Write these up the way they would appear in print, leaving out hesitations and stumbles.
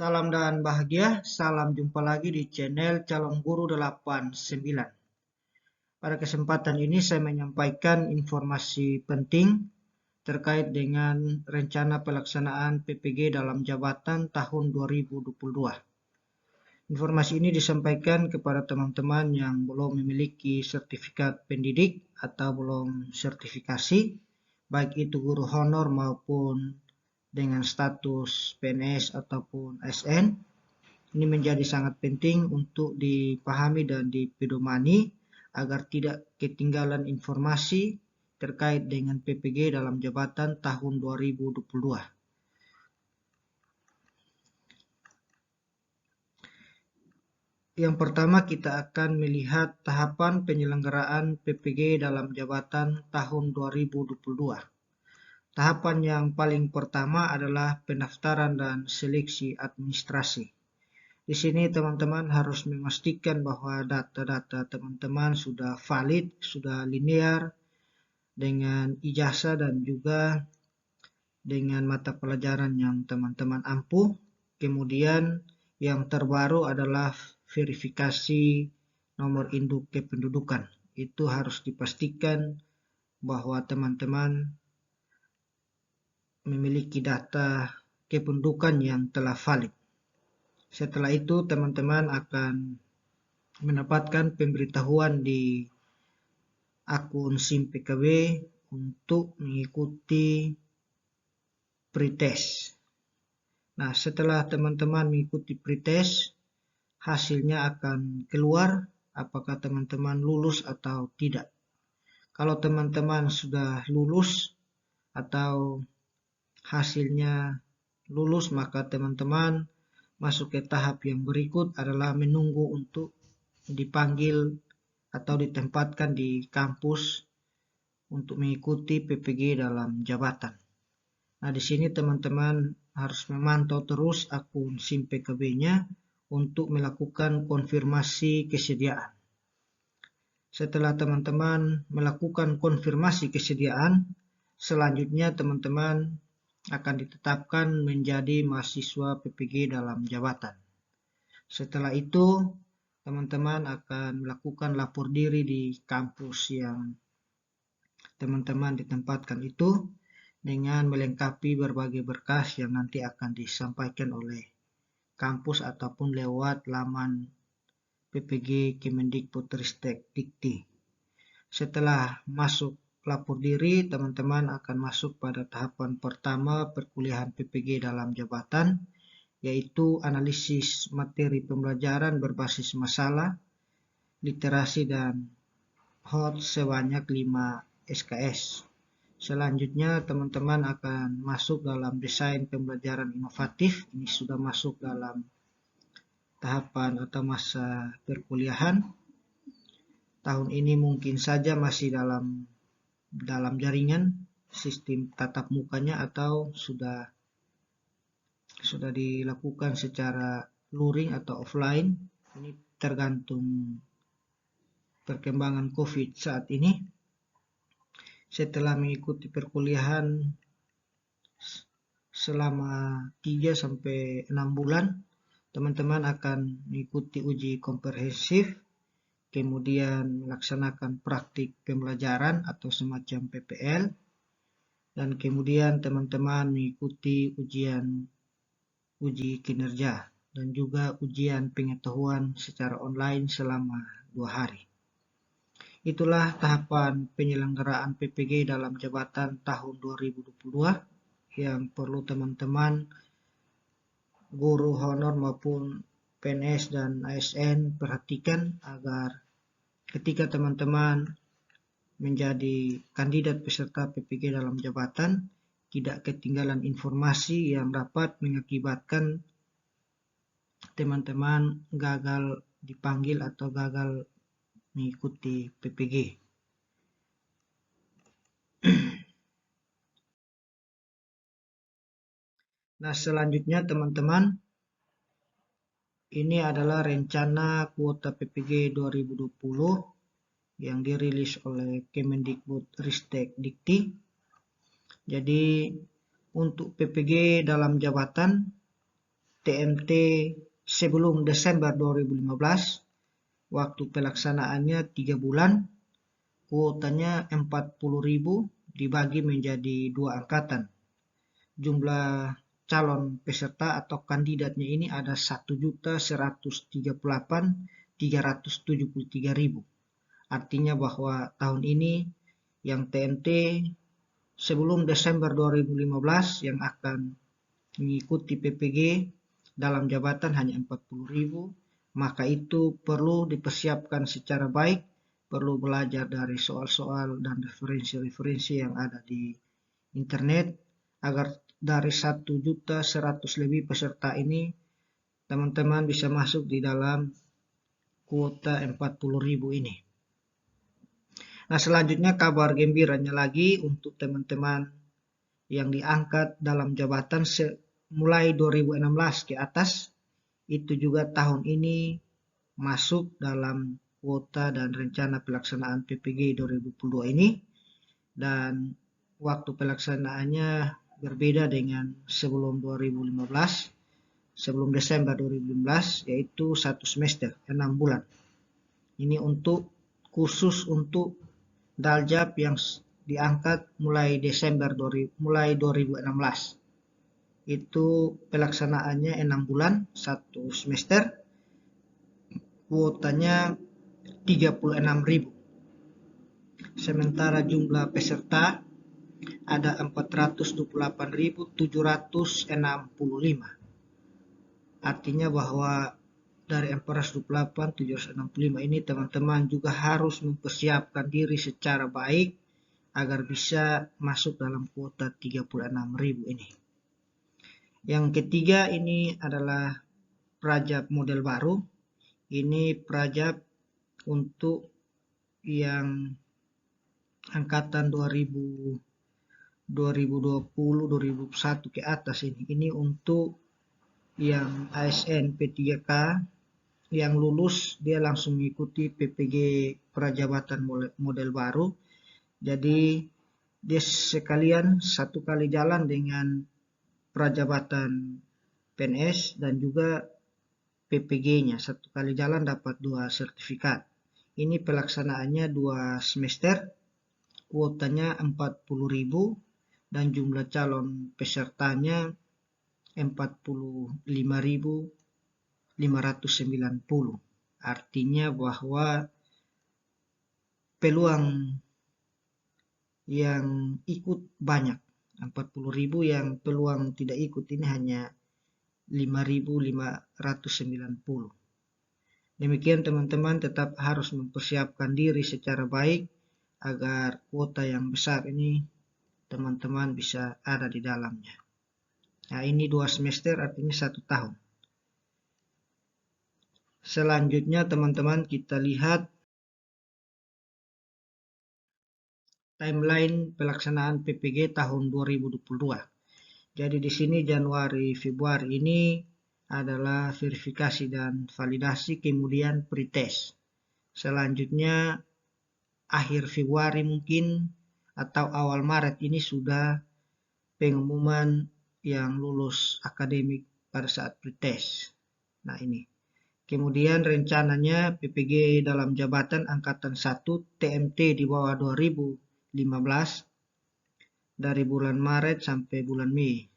Salam dan bahagia, salam jumpa lagi di channel Calon Guru 89. Pada kesempatan ini saya menyampaikan informasi penting terkait dengan rencana pelaksanaan PPG dalam jabatan tahun 2022. Informasi ini disampaikan kepada teman-teman yang belum memiliki sertifikat pendidik atau belum sertifikasi, baik itu guru honor maupun dengan status PNS ataupun ASN. Ini menjadi sangat penting untuk dipahami dan dipedomani agar tidak ketinggalan informasi terkait dengan PPG dalam jabatan tahun 2022. Yang pertama kita akan melihat tahapan penyelenggaraan PPG dalam jabatan tahun 2022. Tahapan yang paling pertama adalah pendaftaran dan seleksi administrasi. Di sini teman-teman harus memastikan bahwa data-data teman-teman sudah valid, sudah linear, dengan ijazah dan juga dengan mata pelajaran yang teman-teman ampuh. Kemudian yang terbaru adalah verifikasi nomor induk kependudukan. Itu harus dipastikan bahwa teman-teman memiliki data kependudukan yang telah valid. Setelah itu teman-teman akan mendapatkan pemberitahuan di akun SIM PKB untuk mengikuti pretest. Nah, setelah teman-teman mengikuti pretest, hasilnya akan keluar apakah teman-teman lulus atau tidak. Kalau teman-teman sudah lulus atau hasilnya lulus, maka teman-teman masuk ke tahap yang berikut adalah menunggu untuk dipanggil atau ditempatkan di kampus untuk mengikuti PPG dalam jabatan. Nah, di sini teman-teman harus memantau terus akun SIM PKB-nya untuk melakukan konfirmasi kesediaan. Setelah teman-teman melakukan konfirmasi kesediaan, selanjutnya teman-teman akan ditetapkan menjadi mahasiswa PPG dalam jabatan. Setelah itu, teman-teman akan melakukan lapor diri di kampus yang teman-teman ditempatkan itu dengan melengkapi berbagai berkas yang nanti akan disampaikan oleh kampus ataupun lewat laman PPG Kemendikbudristek Dikti. Setelah masuk lapor diri, teman-teman akan masuk pada tahapan pertama perkuliahan PPG dalam jabatan, yaitu analisis materi pembelajaran berbasis masalah, literasi dan HOT sebanyak 5 SKS. Selanjutnya teman-teman akan masuk dalam desain pembelajaran inovatif. Ini sudah masuk dalam tahapan atau masa perkuliahan. Tahun ini mungkin saja masih dalam jaringan sistem tatap mukanya atau sudah dilakukan secara luring atau offline. Ini tergantung perkembangan COVID saat ini. Setelah mengikuti perkuliahan selama 3-6 bulan, teman-teman akan mengikuti uji komprehensif, kemudian melaksanakan praktik pembelajaran atau semacam PPL, dan kemudian teman-teman mengikuti uji kinerja dan juga ujian pengetahuan secara online selama 2 hari. Itulah tahapan penyelenggaraan PPG dalam jabatan tahun 2022 yang perlu teman-teman guru honor maupun PNS dan ASN perhatikan agar ketika teman-teman menjadi kandidat peserta PPG dalam jabatan tidak ketinggalan informasi yang dapat mengakibatkan teman-teman gagal dipanggil atau gagal mengikuti PPG. Nah, selanjutnya teman-teman, ini adalah rencana kuota PPG 2020 yang dirilis oleh Kemendikbudristek Dikti. Jadi untuk PPG dalam jabatan TMT sebelum Desember 2015, waktu pelaksanaannya 3 bulan, kuotanya 40.000 dibagi menjadi 2 angkatan. Jumlah calon peserta atau kandidatnya ini ada 1.138.373.000. Artinya bahwa tahun ini yang TMT sebelum Desember 2015 yang akan mengikuti PPG dalam jabatan hanya 40.000, maka itu perlu dipersiapkan secara baik, perlu belajar dari soal-soal dan referensi-referensi yang ada di internet, agar dari 1.100.000 lebih peserta ini teman-teman bisa masuk di dalam kuota 40.000 ini. Nah, selanjutnya kabar gembiranya lagi untuk teman-teman yang diangkat dalam jabatan mulai 2016 ke atas, itu juga tahun ini masuk dalam kuota dan rencana pelaksanaan PPG 2022 ini, dan waktu pelaksanaannya berbeda dengan sebelum 2015, sebelum Desember 2015, yaitu 1 semester, 6 bulan. Ini khusus untuk Daljab yang diangkat mulai 2016. Itu pelaksanaannya 6 bulan, 1 semester, kuotanya 36.000. Sementara jumlah peserta ada 428.765. Artinya bahwa dari 428.765 ini teman-teman juga harus mempersiapkan diri secara baik agar bisa masuk dalam kuota 36.000 ini. Yang ketiga ini adalah Prajab model baru. Ini Prajab untuk yang angkatan 2020-2021 ke atas ini. Ini untuk yang ASN P3K yang lulus, dia langsung mengikuti PPG Prajabatan model baru. Jadi dia sekalian satu kali jalan dengan Prajabatan PNS dan juga PPG-nya. Satu kali jalan dapat 2 sertifikat. Ini pelaksanaannya 2 semester, kuotanya 40.000 dan jumlah calon pesertanya 45.590. Artinya bahwa peluang yang ikut banyak, 40.000, yang peluang tidak ikut ini hanya 5.590. Demikian teman-teman, tetap harus mempersiapkan diri secara baik agar kuota yang besar ini teman-teman bisa ada di dalamnya. Nah, ini 2 semester artinya 1 tahun. Selanjutnya teman-teman kita lihat timeline pelaksanaan PPG tahun 2022. Jadi di sini Januari Februari ini adalah verifikasi dan validasi, kemudian pretest. Selanjutnya akhir Februari mungkin atau awal Maret ini sudah pengumuman yang lulus akademik pada saat pretest. Nah, ini. Kemudian rencananya PPG dalam jabatan angkatan 1 TMT di bawah 2015 dari bulan Maret sampai bulan Mei.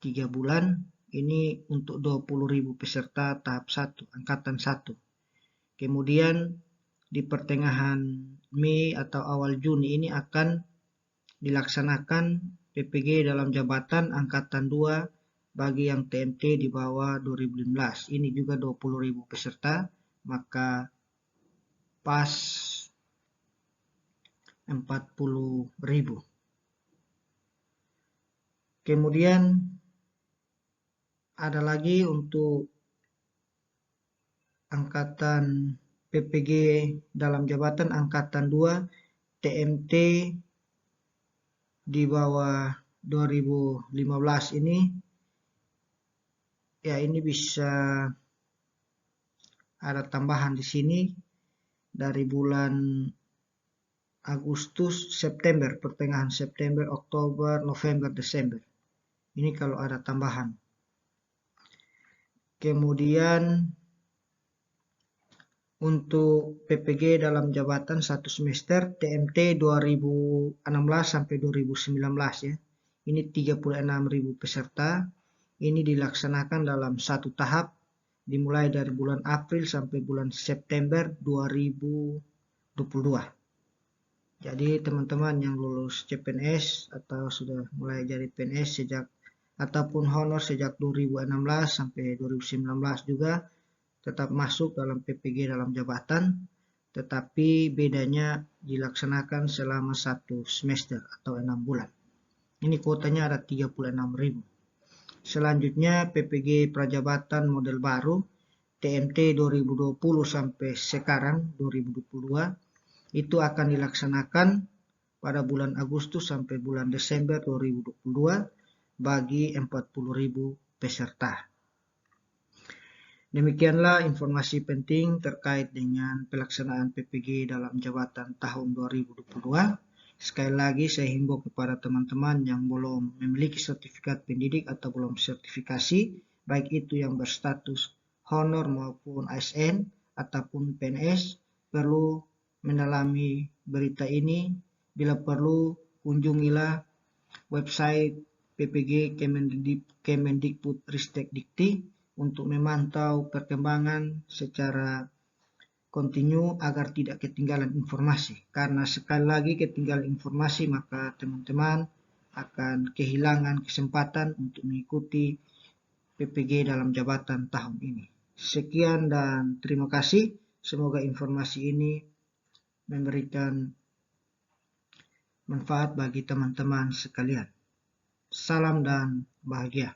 3 bulan ini untuk 20.000 peserta tahap 1, angkatan 1. Kemudian di pertengahan Mei atau awal Juni ini akan dilaksanakan PPG dalam jabatan angkatan 2 bagi yang TMT di bawah 2015. Ini juga 20.000 peserta, maka pas 40.000. Kemudian ada lagi untuk angkatan PPG dalam jabatan angkatan 2 TMT di bawah 2015 ini, ya ini bisa ada tambahan di sini dari bulan Agustus, September, pertengahan September, Oktober, November, Desember. Ini kalau ada tambahan. Kemudian untuk PPG dalam jabatan 1 semester TMT 2016 sampai 2019 ya. Ini 36.000 peserta. Ini dilaksanakan dalam satu tahap dimulai dari bulan April sampai bulan September 2022. Jadi teman-teman yang lulus CPNS atau sudah mulai jadi PNS ataupun honor sejak 2016 sampai 2019 juga tetap masuk dalam PPG dalam jabatan, tetapi bedanya dilaksanakan selama 1 semester atau 6 bulan. Ini kuotanya ada 36.000. Selanjutnya PPG Prajabatan model baru TMT 2020 sampai sekarang 2022 itu akan dilaksanakan pada bulan Agustus sampai bulan Desember 2022 bagi 40.000 peserta. Demikianlah informasi penting terkait dengan pelaksanaan PPG dalam jabatan tahun 2022. Sekali lagi saya himbau kepada teman-teman yang belum memiliki sertifikat pendidik atau belum sertifikasi, baik itu yang berstatus honor maupun ASN ataupun PNS, perlu mendalami berita ini. Bila perlu, kunjungilah website PPG Kemendikbudristek Dikti untuk memantau perkembangan secara kontinu agar tidak ketinggalan informasi. Karena sekali lagi ketinggalan informasi maka teman-teman akan kehilangan kesempatan untuk mengikuti PPG dalam jabatan tahun ini. Sekian dan terima kasih. Semoga informasi ini memberikan manfaat bagi teman-teman sekalian. Salam dan bahagia.